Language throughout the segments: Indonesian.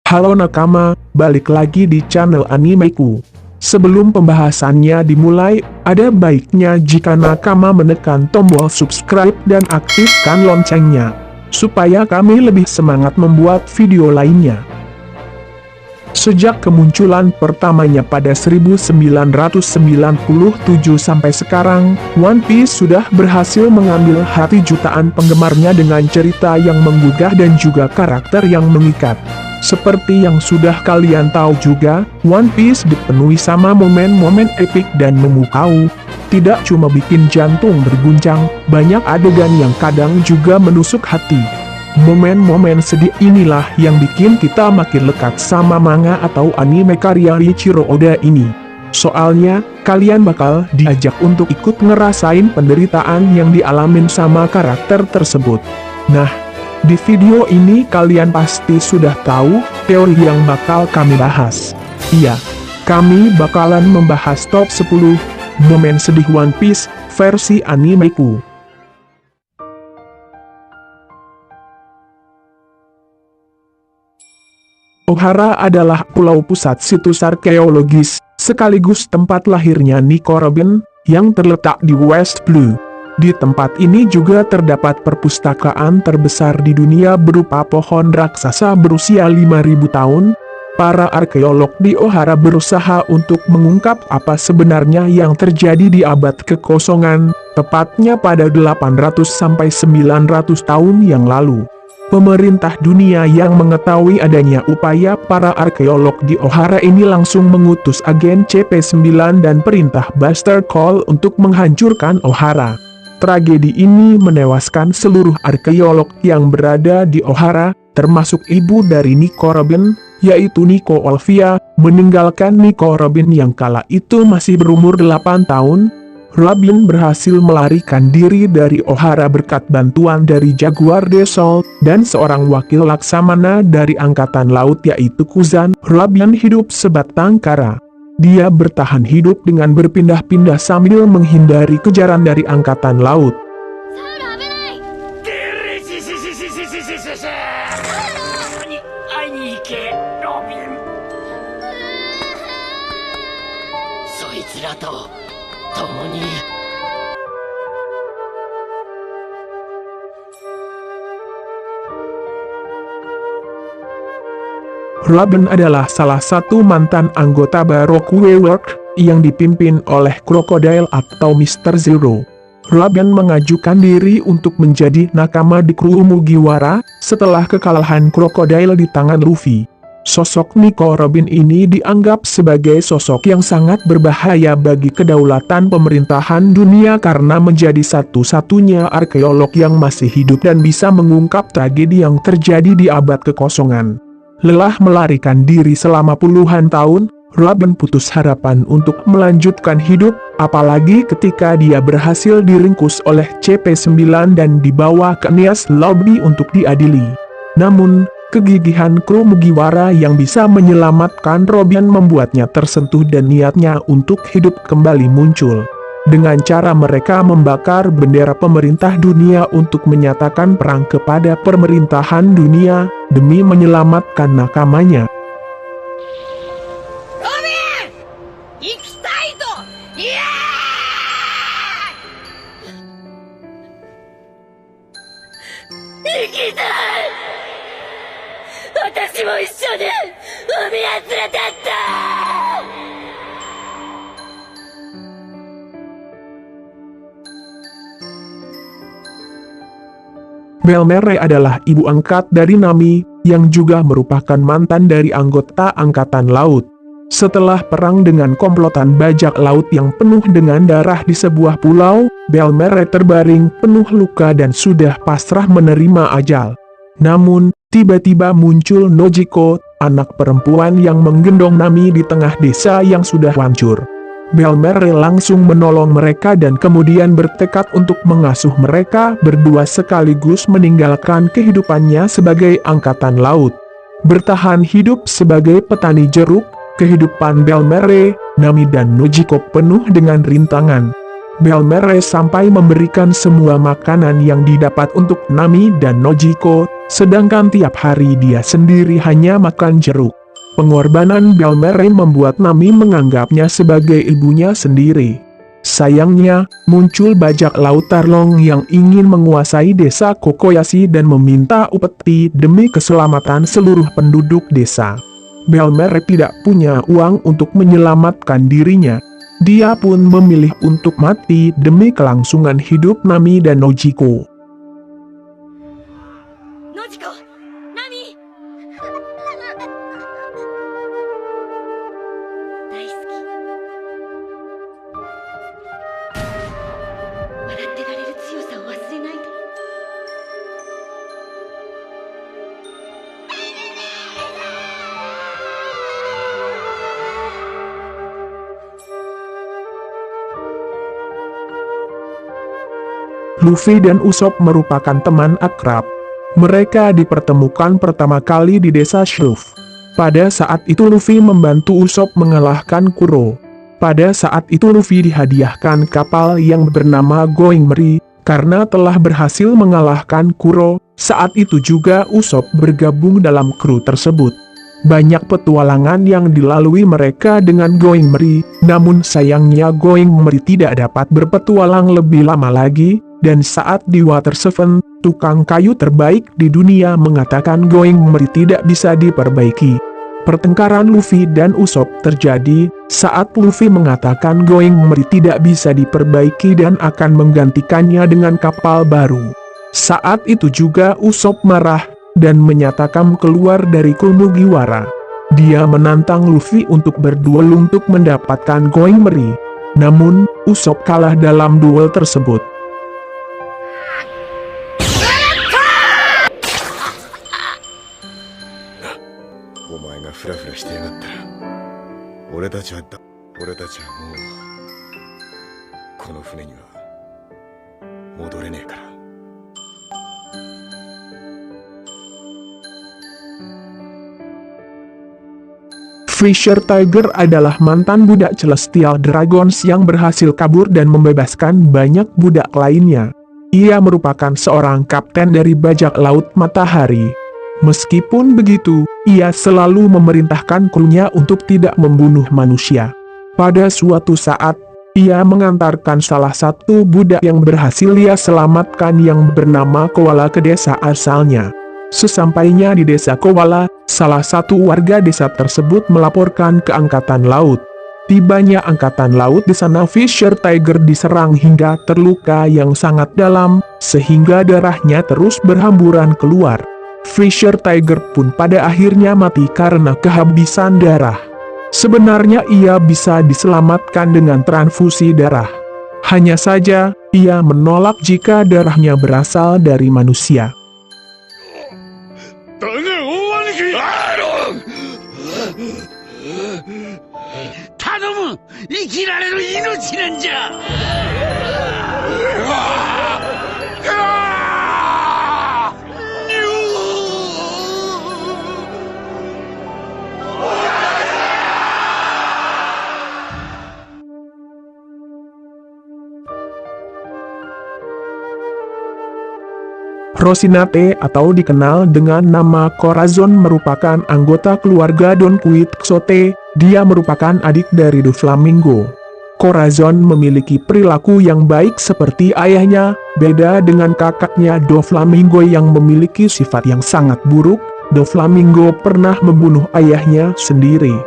Halo nakama, balik lagi di channel Animeku. Sebelum pembahasannya dimulai, ada baiknya jika nakama menekan tombol subscribe dan aktifkan loncengnya, supaya kami lebih semangat membuat video lainnya. Sejak kemunculan pertamanya pada 1997 sampai sekarang, One Piece sudah berhasil mengambil hati jutaan penggemarnya dengan cerita yang menggugah dan juga karakter yang mengikat. Seperti yang sudah kalian tahu juga, One Piece dipenuhi sama momen-momen epik dan memukau. Tidak cuma bikin jantung berguncang, banyak adegan yang kadang juga menusuk hati. Momen-momen sedih inilah yang bikin kita makin lekat sama manga atau anime karya Riichiro Oda ini. Soalnya, kalian bakal diajak untuk ikut ngerasain penderitaan yang dialamin sama karakter tersebut. Nah, di video ini kalian pasti sudah tahu teori yang bakal kami bahas. Iya, kami bakalan membahas top 10 momen sedih One Piece versi Animeku. Ohara adalah pulau pusat situs arkeologis, sekaligus tempat lahirnya Nico Robin, yang terletak di West Blue. Di tempat ini juga terdapat perpustakaan terbesar di dunia berupa pohon raksasa berusia 5.000 tahun. Para arkeolog di Ohara berusaha untuk mengungkap apa sebenarnya yang terjadi di abad kekosongan, tepatnya pada 800-900 tahun yang lalu. Pemerintah dunia yang mengetahui adanya upaya para arkeolog di Ohara ini langsung mengutus agen CP9 dan perintah Buster Call untuk menghancurkan Ohara. Tragedi ini menewaskan seluruh arkeolog yang berada di Ohara, termasuk ibu dari Nico Robin, yaitu Nico Olvia, meninggalkan Nico Robin yang kala itu masih berumur 8 tahun. Robin berhasil melarikan diri dari Ohara berkat bantuan dari Jaguar de Sol, dan seorang wakil laksamana dari Angkatan Laut yaitu Kuzan. Robin hidup sebatang kara. Dia bertahan hidup dengan berpindah-pindah sambil menghindari kejaran dari Angkatan Laut. Robin adalah salah satu mantan anggota Baroque Work yang dipimpin oleh Crocodile atau Mr. Zero. Robin mengajukan diri untuk menjadi nakama di kru Mugiwara setelah kekalahan Crocodile di tangan Luffy. Sosok Nico Robin ini dianggap sebagai sosok yang sangat berbahaya bagi kedaulatan pemerintahan dunia karena menjadi satu-satunya arkeolog yang masih hidup dan bisa mengungkap tragedi yang terjadi di abad kekosongan. Lelah melarikan diri selama puluhan tahun, Robin putus harapan untuk melanjutkan hidup, apalagi ketika dia berhasil diringkus oleh CP9 dan dibawa ke Nias Lobby untuk diadili. Namun, kegigihan kru Mugiwara yang bisa menyelamatkan Robin membuatnya tersentuh dan niatnya untuk hidup kembali muncul. Dengan cara mereka membakar bendera pemerintah dunia untuk menyatakan perang kepada pemerintahan dunia, demi menyelamatkan nakamanya. Belmerre adalah ibu angkat dari Nami, yang juga merupakan mantan dari anggota Angkatan Laut. Setelah perang dengan komplotan bajak laut yang penuh dengan darah di sebuah pulau, Belmerre terbaring penuh luka dan sudah pasrah menerima ajal. Namun, tiba-tiba muncul Nojiko, anak perempuan yang menggendong Nami di tengah desa yang sudah hancur. Belmerre langsung menolong mereka dan kemudian bertekad untuk mengasuh mereka berdua sekaligus meninggalkan kehidupannya sebagai angkatan laut. Bertahan hidup sebagai petani jeruk, kehidupan Belmerre, Nami dan Nojiko penuh dengan rintangan. Belmerre sampai memberikan semua makanan yang didapat untuk Nami dan Nojiko, sedangkan tiap hari dia sendiri hanya makan jeruk. Pengorbanan Belmere membuat Nami menganggapnya sebagai ibunya sendiri. Sayangnya, muncul bajak laut Tarlong yang ingin menguasai desa Kokoyashi dan meminta upeti demi keselamatan seluruh penduduk desa. Belmere tidak punya uang untuk menyelamatkan dirinya. Dia pun memilih untuk mati demi kelangsungan hidup Nami dan Nojiko. Nojiko, Nami! 大好き。笑ってられる強さを忘れないで。Luffy dan Usopp merupakan teman akrab. Mereka dipertemukan pertama kali di desa Shruf. Pada saat itu Luffy membantu Usopp mengalahkan Kuro. Pada saat itu Luffy dihadiahkan kapal yang bernama Going Merry, karena telah berhasil mengalahkan Kuro. Saat itu juga Usopp bergabung dalam kru tersebut. Banyak petualangan yang dilalui mereka dengan Going Merry, namun sayangnya Going Merry tidak dapat berpetualang lebih lama lagi. Dan saat di Water 7, tukang kayu terbaik di dunia mengatakan Going Merry tidak bisa diperbaiki. Pertengkaran Luffy dan Usopp terjadi saat Luffy mengatakan Going Merry tidak bisa diperbaiki dan akan menggantikannya dengan kapal baru. Saat itu juga Usopp marah dan menyatakan keluar dari kru Mugiwara. Dia menantang Luffy untuk berduel untuk mendapatkan Going Merry. Namun, Usopp kalah dalam duel tersebut. お前がフラフラしてやがったら俺たちはもうこの船には戻れねえから。 Fisher Tiger adalah mantan budak Celestial Dragons yang berhasil kabur dan membebaskan banyak budak lainnya. Ia merupakan seorang kapten dari bajak laut Matahari. Meskipun begitu, ia selalu memerintahkan krunya untuk tidak membunuh manusia. Pada suatu saat, ia mengantarkan salah satu budak yang berhasil ia selamatkan yang bernama Koala ke desa asalnya. Sesampainya di desa Koala, salah satu warga desa tersebut melaporkan ke Angkatan Laut. Tibanya Angkatan Laut di sana, Fisher Tiger diserang hingga terluka yang sangat dalam, sehingga darahnya terus berhamburan keluar. Fisher Tiger pun pada akhirnya mati karena kehabisan darah. Sebenarnya ia bisa diselamatkan dengan transfusi darah. Hanya saja, ia menolak jika darahnya berasal dari manusia. だが大兄貴頼む生きられる命なんじゃRosinante atau dikenal dengan nama Corazon merupakan anggota keluarga Don Quixote. Dia merupakan adik dari Doflamingo. Corazon memiliki perilaku yang baik seperti ayahnya, beda dengan kakaknya Doflamingo yang memiliki sifat yang sangat buruk. Doflamingo pernah membunuh ayahnya sendiri.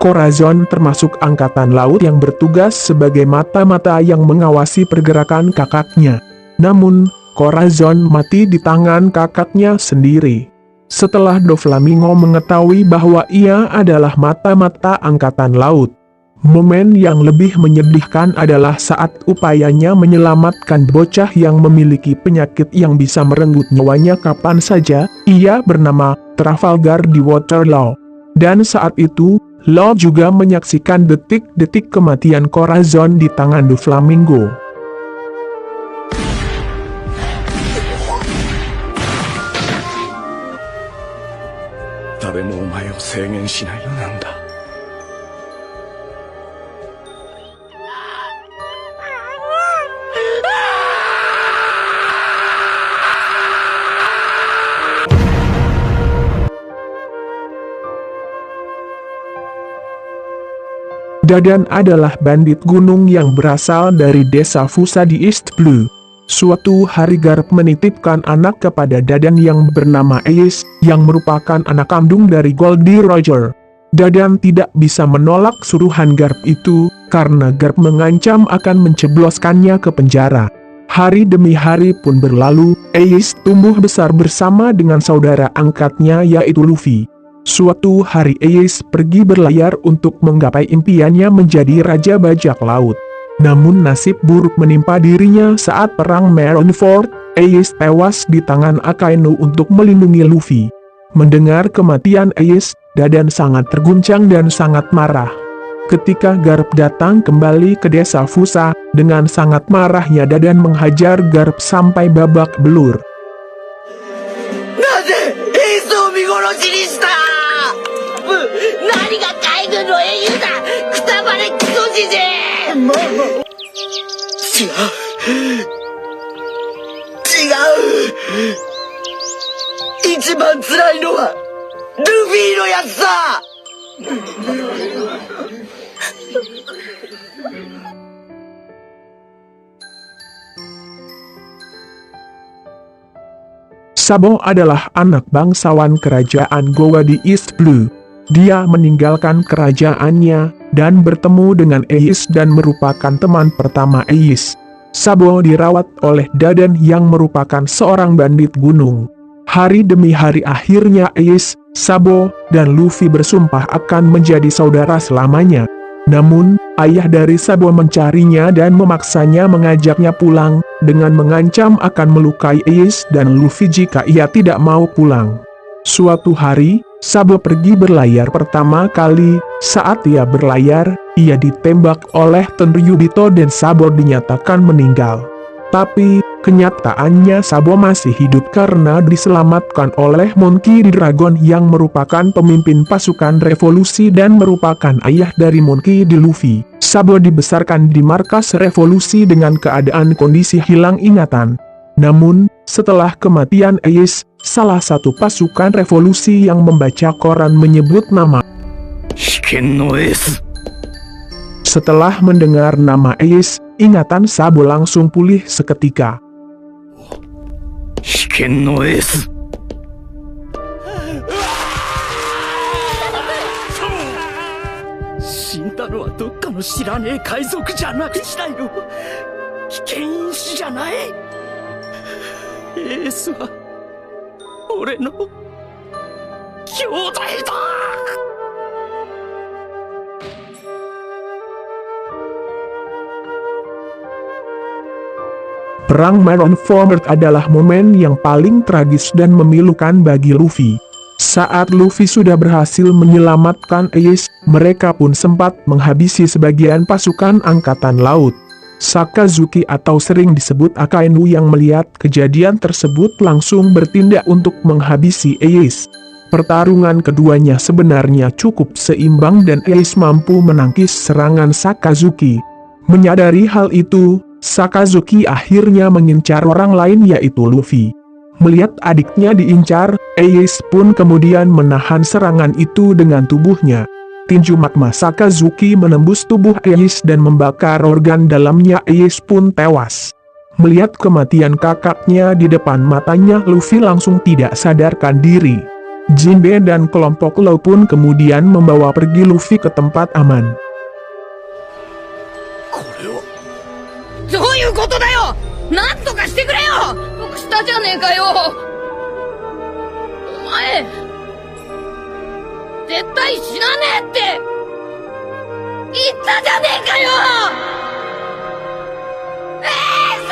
Corazon termasuk angkatan laut yang bertugas sebagai mata-mata yang mengawasi pergerakan kakaknya. Namun, Corazon mati di tangan kakaknya sendiri. Setelah Doflamingo mengetahui bahwa ia adalah mata-mata angkatan laut. Momen yang lebih menyedihkan adalah saat upayanya menyelamatkan bocah yang memiliki penyakit yang bisa merenggut nyawanya kapan saja. Ia bernama Trafalgar di Waterloo. Dan saat itu, Law juga menyaksikan detik-detik kematian Corazon di tangan Doflamingo. 誰もお前を制限しないよなんだ。Dadan adalah bandit gunung yang berasal dari desa Fusa di East Blue. Suatu hari Garp menitipkan anak kepada Dadan yang bernama Ace, yang merupakan anak kandung dari Goldie Roger. Dadan tidak bisa menolak suruhan Garp itu, karena Garp mengancam akan mencebloskannya ke penjara. Hari demi hari pun berlalu, Ace tumbuh besar bersama dengan saudara angkatnya yaitu Luffy. Suatu hari Ace pergi berlayar untuk menggapai impiannya menjadi Raja Bajak Laut. Namun nasib buruk menimpa dirinya saat perang Marineford. Ace tewas di tangan Akainu untuk melindungi Luffy. Mendengar kematian Ace, Dadan sangat terguncang dan sangat marah. Ketika Garp datang kembali ke desa Fusa, dengan sangat marahnya Dadan menghajar Garp sampai babak belur. なぜエースを見殺しにした！何が海軍の英雄だ！くたばれクソじじい！違う！一番辛いのはルフィのやつだ！ Sabo adalah anak bangsawan kerajaan Gowa di East Blue. Dia meninggalkan kerajaannya dan bertemu dengan Ace dan merupakan teman pertama Ace. Sabo dirawat oleh Dadan yang merupakan seorang bandit gunung. Hari demi hari akhirnya Ace, Sabo, dan Luffy bersumpah akan menjadi saudara selamanya. Namun, ayah dari Sabo mencarinya dan memaksanya mengajaknya pulang, dengan mengancam akan melukai Ace dan Luffy jika ia tidak mau pulang. Suatu hari, Sabo pergi berlayar pertama kali. Saat ia berlayar, ia ditembak oleh Tenryubito dan Sabo dinyatakan meninggal. Tapi, kenyataannya Sabo masih hidup karena diselamatkan oleh Monkey D. Dragon yang merupakan pemimpin pasukan revolusi dan merupakan ayah dari Monkey D. Luffy. Sabo dibesarkan di markas revolusi dengan keadaan kondisi hilang ingatan. Namun, setelah kematian Ace, salah satu pasukan revolusi yang membaca koran menyebut nama. Setelah mendengar nama Ace, ingatan Sabo langsung pulih seketika. 死んだのはどっかの知らねえ海賊じゃなくしたよ。危険因子じゃない。エースは俺の兄弟だ。 Perang Marineford adalah momen yang paling tragis dan memilukan bagi Luffy. Saat Luffy sudah berhasil menyelamatkan Ace, mereka pun sempat menghabisi sebagian pasukan angkatan laut. Sakazuki atau sering disebut Akainu yang melihat kejadian tersebut langsung bertindak untuk menghabisi Ace. Pertarungan keduanya sebenarnya cukup seimbang dan Ace mampu menangkis serangan Sakazuki. Menyadari hal itu, Sakazuki akhirnya mengincar orang lain yaitu Luffy. Melihat adiknya diincar, Ace pun kemudian menahan serangan itu dengan tubuhnya. Tinju magma Sakazuki menembus tubuh Ace dan membakar organ dalamnya. Ace pun tewas. Melihat kematian kakaknya di depan matanya, Luffy langsung tidak sadarkan diri. Jinbe dan kelompok Law pun kemudian membawa pergi Luffy ke tempat aman. どういうことだよ！なんとかしてくれよ！僕したじゃねえかよ！お前絶対死なねえって言ったじゃねえかよ！エース！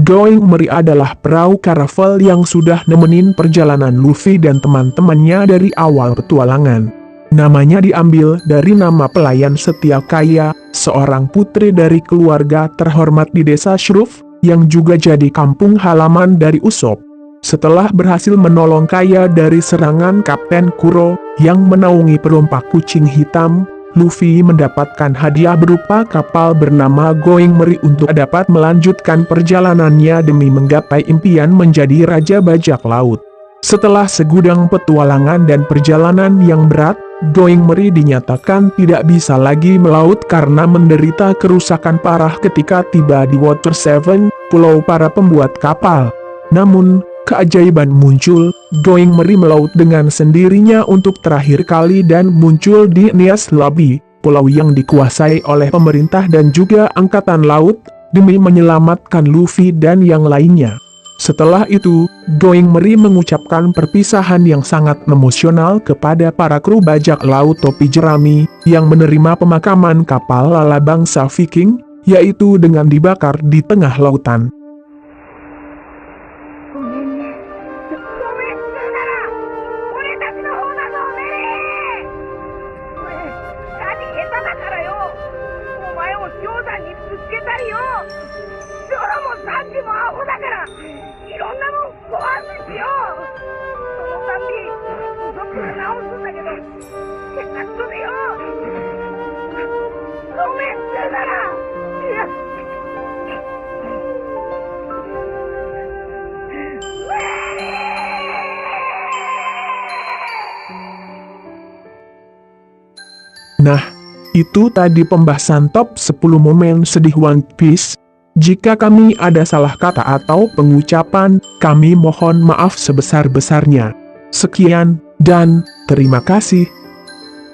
Going Merry adalah perahu karavel yang sudah nemenin perjalanan Luffy dan teman-temannya dari awal petualangan. Namanya diambil dari nama pelayan setia Kaya, seorang putri dari keluarga terhormat di desa Shruf, yang juga jadi kampung halaman dari Usopp. Setelah berhasil menolong Kaya dari serangan Kapten Kuro, yang menaungi perompak kucing hitam, Luffy mendapatkan hadiah berupa kapal bernama Going Merry untuk dapat melanjutkan perjalanannya demi menggapai impian menjadi Raja Bajak Laut. Setelah segudang petualangan dan perjalanan yang berat, Going Merry dinyatakan tidak bisa lagi melaut karena menderita kerusakan parah ketika tiba di Water 7, pulau para pembuat kapal. Namun, keajaiban muncul, Going Merry melaut dengan sendirinya untuk terakhir kali dan muncul di Nias Lobby, pulau yang dikuasai oleh pemerintah dan juga angkatan laut, demi menyelamatkan Luffy dan yang lainnya. Setelah itu, Going Merry mengucapkan perpisahan yang sangat emosional kepada para kru bajak laut topi jerami, yang menerima pemakaman kapal lala bangsa Viking, yaitu dengan dibakar di tengah lautan. 'Nah, itu tadi pembahasan top 10 momen sedih One Piece. Jika kami ada salah kata atau pengucapan, kami mohon maaf sebesar-besarnya. Sekian, dan terima kasih.